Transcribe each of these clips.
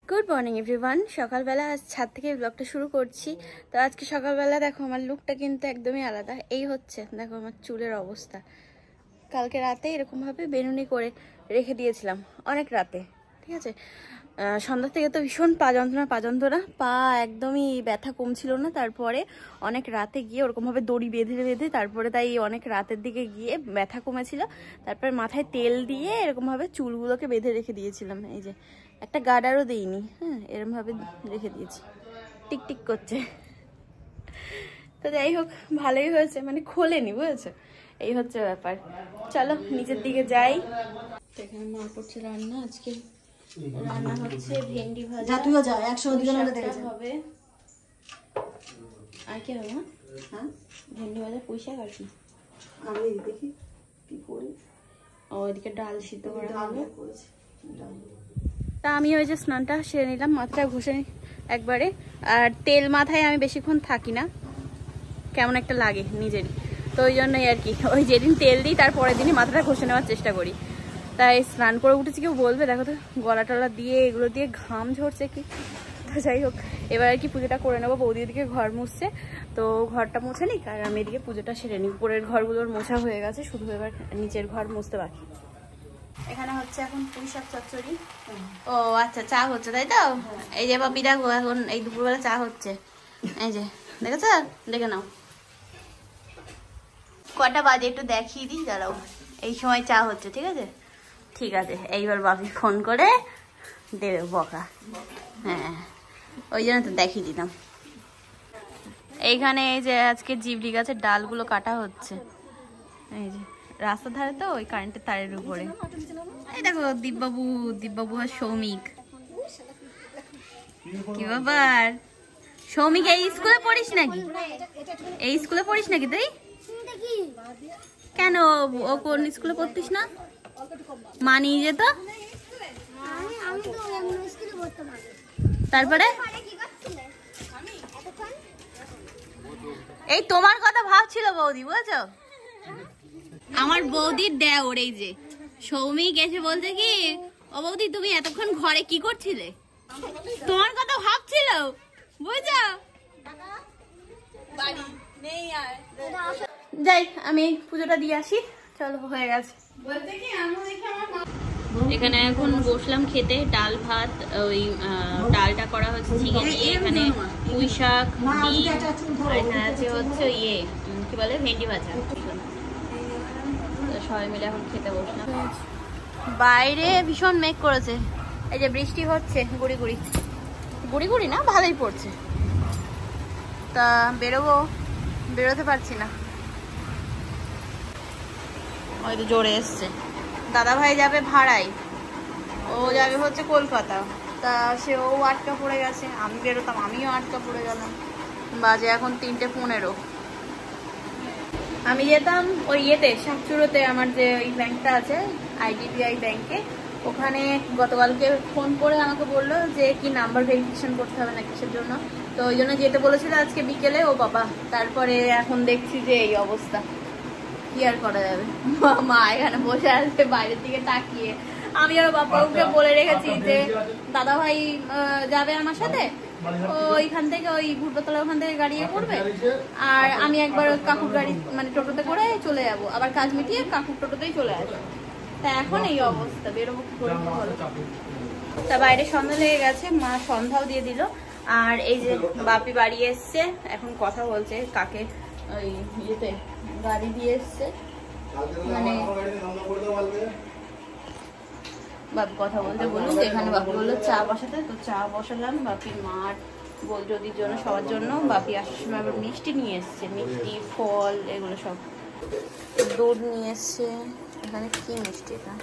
Good morning everyone. সকালবেলা আজ ছাদ থেকে ব্লগটা শুরু করছি। তো আজকে সকালবেলা দেখো আমার লুকটা কিন্তু একদমই আলাদা। এই হচ্ছে দেখো আমার চুলের অবস্থা। কালকে রাতে এরকমভাবে বেনুনি করে রেখে দিয়েছিলাম অনেক রাতে, ঠিক আছে। সন্ধ্যা থেকে তো ভীষণ পা যন্ত্রণা, পা একদমই ব্যথা কমছিল না। তারপরে অনেক রাতে গিয়ে ওরকমভাবে দড়ি বেঁধে তারপরে তাই অনেক রাতের দিকে গিয়ে ব্যথা কমেছিল। তারপরে মাথায় তেল দিয়ে এরকমভাবে চুলগুলোকে বেঁধে রেখে দিয়েছিলাম। এই যে একটা গার্ডারও দিইনি, হ্যাঁ, এরকমভাবে রেখে দিয়েছি, টিকটিক করছে। তো যাই হোক, ভালোই হয়েছে, মানে খোলেনি, বুঝেছো। এই হচ্ছে ব্যাপার। চলো নিচের দিকে যাই। এখানে মা করছে রান্না। আজকে রান্না হচ্ছে ভেন্ডি ভাজা। তুইও যা, একসঙ্গে হবে। আর কি হবে? হ্যাঁ, ভেন্ডি ভাজা, পুঁই শাক আর কি। আমি দেখি কি করি। ওইদিকে ডাল সিদ্ধ করা হবে। তা আমি ওই যে স্নানটা সেরে নিলাম, মাথাটা ঘষে একবারে। আর তেল মাথায় আমি বেশিক্ষণ থাকি না, কেমন একটা লাগে নিজেরই। তো ওই জন্যই আর কি, ওই যেদিন তেল দিই তার পরের দিনই মাথাটা ঘষে নেওয়ার চেষ্টা করি। তাই স্নান করে উঠেছি, কেউ বলবে দেখো তো গলা টলা দিয়ে এগুলো দিয়ে ঘাম ঝরছে কি। তো যাই হোক, এবার আর কি পুজোটা করে নেবো। বৌদি এদিকে ঘর মুছছে, তো ঘরটা মুছে নিক আর আমি এদিকে পুজোটা সেরে নিই। উপরের ঘরগুলোর মোছা হয়ে গেছে, শুধু এবার নিচের ঘর মুছতে বাকি। এখানে হচ্ছে এখন পুঁই শাক চচ্চড়ি। ও আচ্ছা, চা হচ্ছে তাই তো। এই যে বাপি দেখো, এখন এই দুপুরবেলা চা হচ্ছে। এই যে দেখেছ, দেখে নাও কটা বাজে একটু দেখিয়ে দিই, দাঁড়াও। এই সময় চা হচ্ছে, ঠিক আছে। ঠিক আছে, এইবার বাপি ফোন করে দেবে বকা। হ্যাঁ, ওই জন্য তো দেখিয়ে দিলাম। এইখানে এই যে আজকে জিবলি গাছের ডালগুলো কাটা হচ্ছে। এই যে রাস্তার ধারে তো, ওই কারেন্টের তারের উপরে। এই দেখো দীপবাবু আর সৌমিক। কি ব্যাপার সৌমিক, এই স্কুলে পড়িস নাকি? এই স্কুলে পড়িস নাকি তুই? কেন, ও কোন স্কুলে পড়তিস না? মানি যেত। তারপরে এই তোমার কথা ভাবছিল বৌদি, বুঝেছো। আমার বৌদির দেওর এই যে সৌমিক এসে বলছে কি, ও বৌদি তুমি এতক্ষণ ঘরে কি করছিলে? তোমার কথা ভাবছিল, বুঝছো। যাই, আমি পুজোটা দিয়ে আসি। চলো, হয়ে গেছে। এখানে এখন বসলাম খেতে। ডাল ভাত, ওই ডালটা করা হচ্ছে ঝিঙে দিয়ে, এখানে পুঁই শাক, ডিম, আর এখানে আছে হচ্ছে ইয়ে কি বলে, ভেন্ডি ভাজা। সবাই মিলে এখন খেতে বসলাম। বাইরে ভীষণ মেঘ করেছে, এই যে বৃষ্টি হচ্ছে গুড়ি গুড়ি না, ভালোই পড়ছে। তা বেরোতে পারছি না। হয়তো জোরে এসছে। দাদা ভাই যাবে ভাড়ায়, ও যাবে হচ্ছে কলকাতা। তা সেও আটকা পড়ে গেছে, আমি বেরোতাম, আমিও আটকা পড়ে গেলাম। বাজে এখন 3:15। আমি যেতাম ওই ইয়েতে শাকচুরোতে, আমার যে ওই ব্যাংকটা আছে IDBI ব্যাংকে, ওখানে গতকালকে ফোন করে আমাকে বললো যে কি নাম্বার ভেরিফিকেশন করতে হবে না কিসের জন্য। তো ওই জন্য যেতে বলেছিল আজকে বিকেলে। ও বাবা, তারপরে এখন দেখছি যে এই অবস্থা, কি আর করা যাবে। মা এখানে বসে আছে বাইরের দিকে তাকিয়ে। আমি আর বাবাকে বলে রেখেছি যে দাদা ভাই যাবে আমার সাথে, ওইখান থেকে ওই ঘুরতলা ওখান থেকে গাড়ি করবে, আর আমি একবার কাকুর গাড়ি মানে টোটোতে করে চলে যাবো, আবার কাজ মিটিয়ে কাকুর টোটোতেই চলে আসবো। তা এখন এই অবস্থা, বেরোবো কি করে বলো। তা বাইরে সন্ধ্যা লেগে গেছে, মা সন্ধ্যাও দিয়ে দিল। আর এই যে বাপি বাড়ি এসছে, এখন কথা বলছে কাকে ওই ইয়েতে গাড়ি দিয়ে এসছে, মানে বাপি কথা বলতে বলুন। এখানে বাপি বললো চা বসাতে, তো চা বসালাম। বাপির মার বলদির জন্য, সবার জন্য। বাপি আসার সময় আবার মিষ্টি নিয়ে এসছে, মিষ্টি ফল এগুলো সব, দুধ নিয়ে এসছে। এখানে কি মিষ্টি, এটা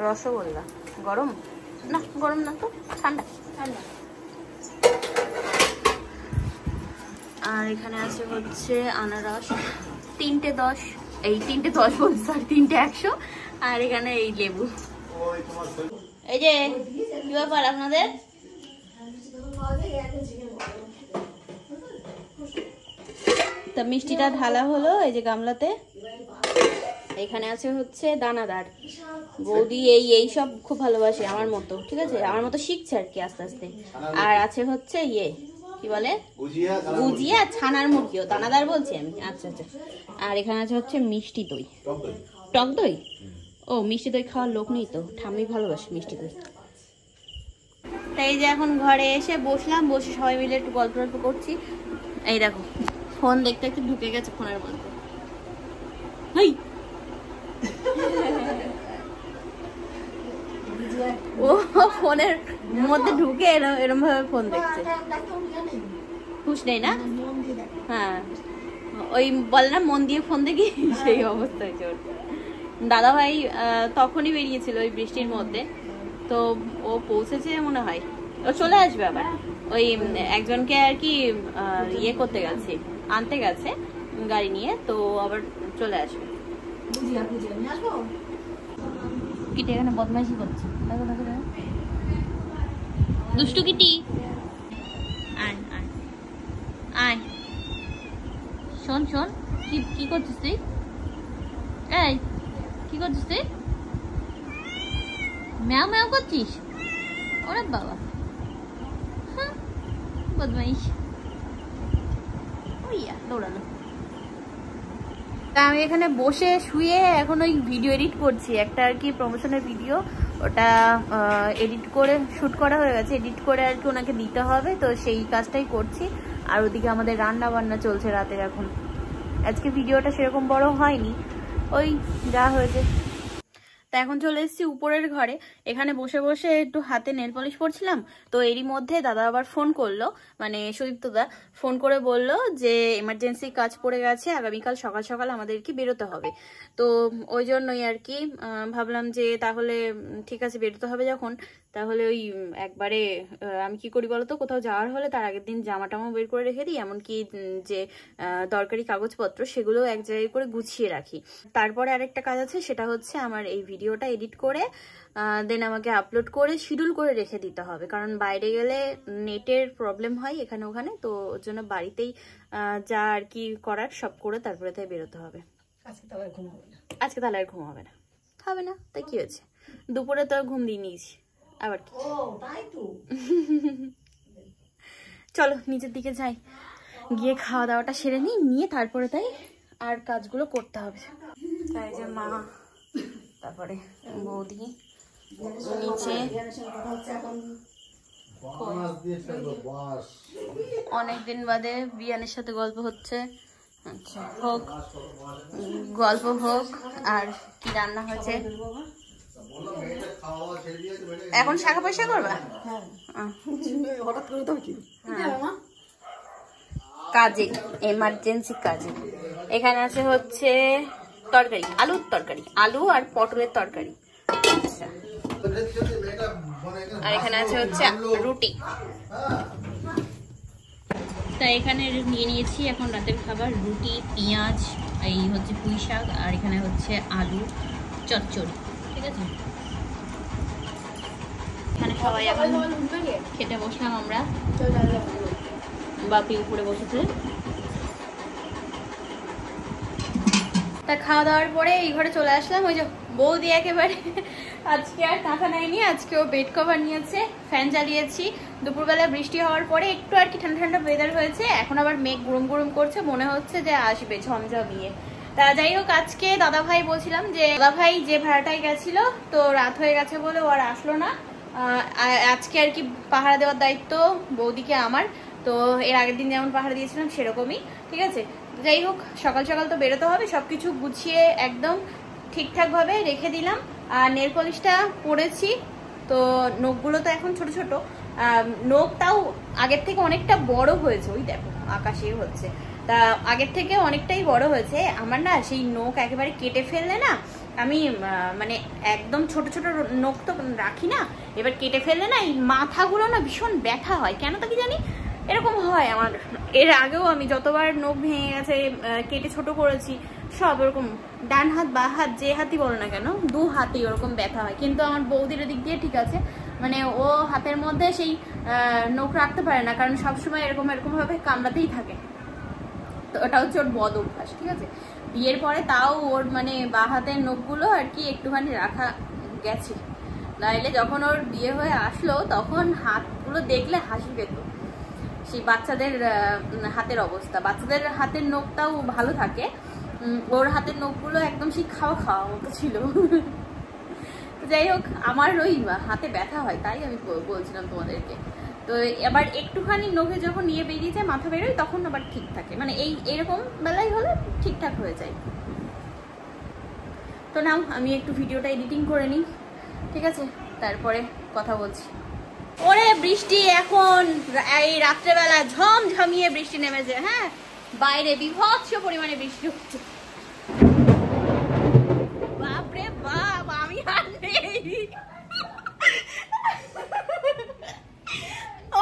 রসগোল্লা। গরম না, গরম না তো, ঠান্ডা। আর এখানে আছে হচ্ছে আনারস, 3:10, এই 3:10 বলছি, সরি 3:100। আর এখানে এই লেবু। এই যে কি ব্যাপার আপনাদের? তা মিষ্টিটা ঢালা হলো এই যে গামলাতে। এখানে আছে হচ্ছে দানাদার, বৌদি এই সব খুব ভালোবাসে আমার মতো, ঠিক আছে, আমার মতো শিখছে আর কি আস্তে আস্তে। আর আছে হচ্ছে কি বলে গুজিয়া, ছানার মুরগিও দানাদার বলছি আমি। আচ্ছা আচ্ছা। আর এখানে আছে হচ্ছে মিষ্টি দই, টক দই। ও মিষ্টি দই খাওয়ার লোক নেই তো, ঠাম্মি ভালোবাসে মিষ্টি দই। তাই যে এখন ঘরে এসে বসলাম, বসে সবাই মিলে একটু গল্প গল্প করছি। এই দেখো ফোন দেখতে একটু ঢুকে গেছে ফোনের মধ্যে। ও ফোনের মধ্যে ঢুকে এরম ভাবে ফোন দেখছে, খুশ নেই না? হ্যাঁ ওই বলে না মন দিয়ে ফোন দেখি, সেই অবস্থা হয়েছে ওর। দাদা ভাই তখনই বেরিয়েছিল ওই বৃষ্টির মধ্যে, তো ও পৌঁছেছে মনে হয়, ও চলে আসবে আবার। ওই একজনকে আর কি করতে গেছে, আনতে গেছে গাড়ি নিয়ে, তো আবার চলে আসবে। কিটি এখানে বদমাইশি করছে, দেখো দেখো দেখো, দুষ্টু কিটি। আয় আয় আয়, শোন শোন, কি করছিস তুই? এই কি করছিস তুই? ম্যাও ম্যাও করছিস? ওরে বাবা, হ্যাঁ বদমাইশ। ওইয়া দৌড়ালো। তা আমি এখানে বসে শুয়ে এখন ওই ভিডিও এডিট করছি, একটা আর কি প্রমোশনের ভিডিও, ওটা এডিট করে শুট করা হয়ে গেছে, এডিট করে আর কি ওনাকে দিতে হবে, তো সেই কাজটাই করছি। আর ওদিকে আমাদের রান্না বান্না চলছে রাতের এখন। আজকে ভিডিওটা সেরকম বড় হয়নি, ওই যা হয়েছে। তা এখন চলে এসেছি উপরের ঘরে, এখানে বসে বসে একটু হাতে নেল পলিশ করছিলাম। তো এরই মধ্যে দাদা আবার ফোন করলো, মানে সুদীপ্তদা ফোন করে বলল যে এমার্জেন্সি কাজ পড়ে গেছে, আগামীকাল সকাল সকাল আমাদেরকে বেরোতে হবে। তো ওই জন্যই আর কি ভাবলাম যে তাহলে ঠিক আছে, বেরোতে হবে যখন, তাহলে ওই একবারে আমি কি করি বলতো, কোথাও যাওয়ার হলে তার আগের দিন জামা টামাও বের করে রেখে দিই, এমনকি যে দরকারি কাগজপত্র সেগুলো এক জায়গায় করে গুছিয়ে রাখি। তারপরে আরেকটা কাজ আছে, সেটা হচ্ছে আমার এই ভিডিওটা এডিট করে দেন আমাকে আপলোড করে শিডিউল করে রেখে দিতে হবে, কারণ বাইরে গেলে নেটের প্রবলেম হয় এখানে ওখানে, তো ওর জন্য বাড়িতেই যা আর কি করার সব করে তারপরে তাই বেরোতে হবে। আজকে তাহলে আর ঘুম হবে না, হবে না তাই কি হয়েছে, দুপুরে তো ঘুম দিয়ে নিয়েছি আবার কি। চলো নিচের দিকে যাই, গিয়ে খাওয়া দাওয়াটা সেরে নিয়ে তারপরে তাই আর কাজগুলো করতে হবে। তাই যে মা, তারপরে বৌদি নিচে, অনেকদিন বাদে বিয়ানের সাথে গল্প হচ্ছে। আচ্ছা হোক, গল্প হোক। আর কি রান্না হয়েছে এখন? শাখা পয়সা করবা? হঠাৎ করে তো কি কাজে, এমার্জেন্সি কাজে। এখানে আছে হচ্ছে তরকারি, আলুর তরকারি, আলু আর পটলের তরকারি। আচ্ছা, আর এখানে আছে হচ্ছে রুটি। তাই এখানে নিয়ে নিয়েছি এখন রাতের খাবার, রুটি, পেঁয়াজ, এই হচ্ছে পুঁই শাক, আর এখানে হচ্ছে আলু চচ্চড়ি, ঠিক আছে। এখানে সবাই এখন খেতে বসলাম আমরা, বাপি উপরে বসেছে। তা খাওয়া দাওয়ার পরে এই ঘরে চলে আসলাম। ওই যে বৌদি একেবারে আজকে আর কাঁথা নেয়নি, আজকেও বেড কভার নিয়েছে, ফ্যান চালিয়েছি। দুপুরবেলা বৃষ্টি হওয়ার পরে একটু আর কি ঠান্ডা ঠান্ডা ওয়েদার হয়েছে, এখন আবার মেঘ গুরুম গুরুম করছে, মনে হচ্ছে যে আসবে ঝমঝমিয়ে। তা যাই হোক, আজকে দাদা ভাই বলছিলাম যে দাদা ভাই যে ভাড়াটায় গেছিল, তো রাত হয়ে গেছে বলে ও আর আসলো না। আজকে আর কি পাহারা দেওয়ার দায়িত্ব বৌদিকে আমার, তো এর আগের দিন যেমন পাহারা দিয়েছিলাম সেরকমই, ঠিক আছে। যাই হোক, সকাল সকাল তো বেরোতে হবে, সবকিছু গুছিয়ে একদম ঠিকঠাক ভাবে রেখে দিলাম। আর নেল পলিশটা পরেছি, তো নখগুলো তো এখন ছোট ছোট, নখটাও আগের থেকে অনেকটা বড় হয়েছে, ওই দেখো আকাশে হচ্ছে, তা আগের থেকে অনেকটাই বড় হয়েছে আমার না। সেই নখ একেবারে কেটে ফেললে না, আমি মানে একদম ছোট ছোট নখ তো রাখি না, এবার কেটে ফেললে না এই মাথাগুলো না ভীষণ ব্যথা হয়, কেন তা কি জানি এরকম হয় আমার। এর আগেও আমি যতবার নখ ভেঙে গেছে, কেটে ছোট করেছি, সব এরকম ডান হাত বা হাত যে হাতই বলো না কেন, দু হাতেই ওরকম ব্যথা হয়। কিন্তু আমার বৌদির দিক দিয়ে ঠিক আছে, মানে ও হাতের মধ্যে সেই নখ রাখতে পারে না, কারণ সবসময় এরকম এরকম ভাবে কামড়াতেই থাকে, তো ওটা হচ্ছে ওর বদ অভ্যাস, ঠিক আছে। বিয়ের পরে তাও ওর মানে বা হাতের নখগুলো আর কি একটুখানি রাখা গেছে, নাইলে যখন ওর বিয়ে হয়ে আসলো তখন হাতগুলো দেখলে হাসি পেত। সেই বাচ্চাদের হাতের অবস্থা, বাচ্চাদের হাতের নখটাও ভালো থাকে, ওর হাতের নখগুলো একদম সেই খাওয়া খাওয়া মতো ছিল। যাই হোক, আমার ওই হাতে ব্যথা হয়, তাই আমি বলছিলাম তোমাদেরকে। তো এবার একটুখানি নখে যখন নিয়ে বেরিয়ে যায়, মাথা বেরোয়, তখন আবার ঠিক থাকে, মানে এইরকম বেলায় হলে ঠিকঠাক হয়ে যায়। তো নাও আমি একটু ভিডিওটা এডিটিং করে নিই, ঠিক আছে, তারপরে কথা বলছি। ওরে বৃষ্টি, এখন এই রাত্রেবেলা ঝমঝমিয়ে বৃষ্টি নেমেছে। হ্যাঁ, বাইরে বিভৎস পরিমাণে বৃষ্টি হচ্ছে। বাপরে বাপ, আমি আর নেই।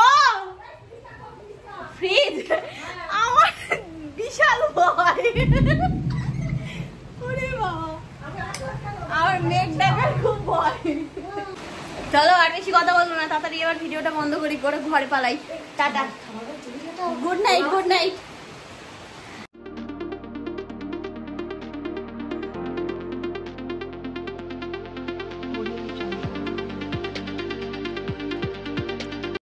ও ফ্রিজ, আমার বিশাল ভয়। ওরে বাবা, আমার মেঘ দেখার খুব ভয়। চলো আর বেশি কথা বলবো না, তাড়াতাড়ি এবার ভিডিওটা বন্ধ করি, করে ঘরে পালাই। Tata, good night, good night.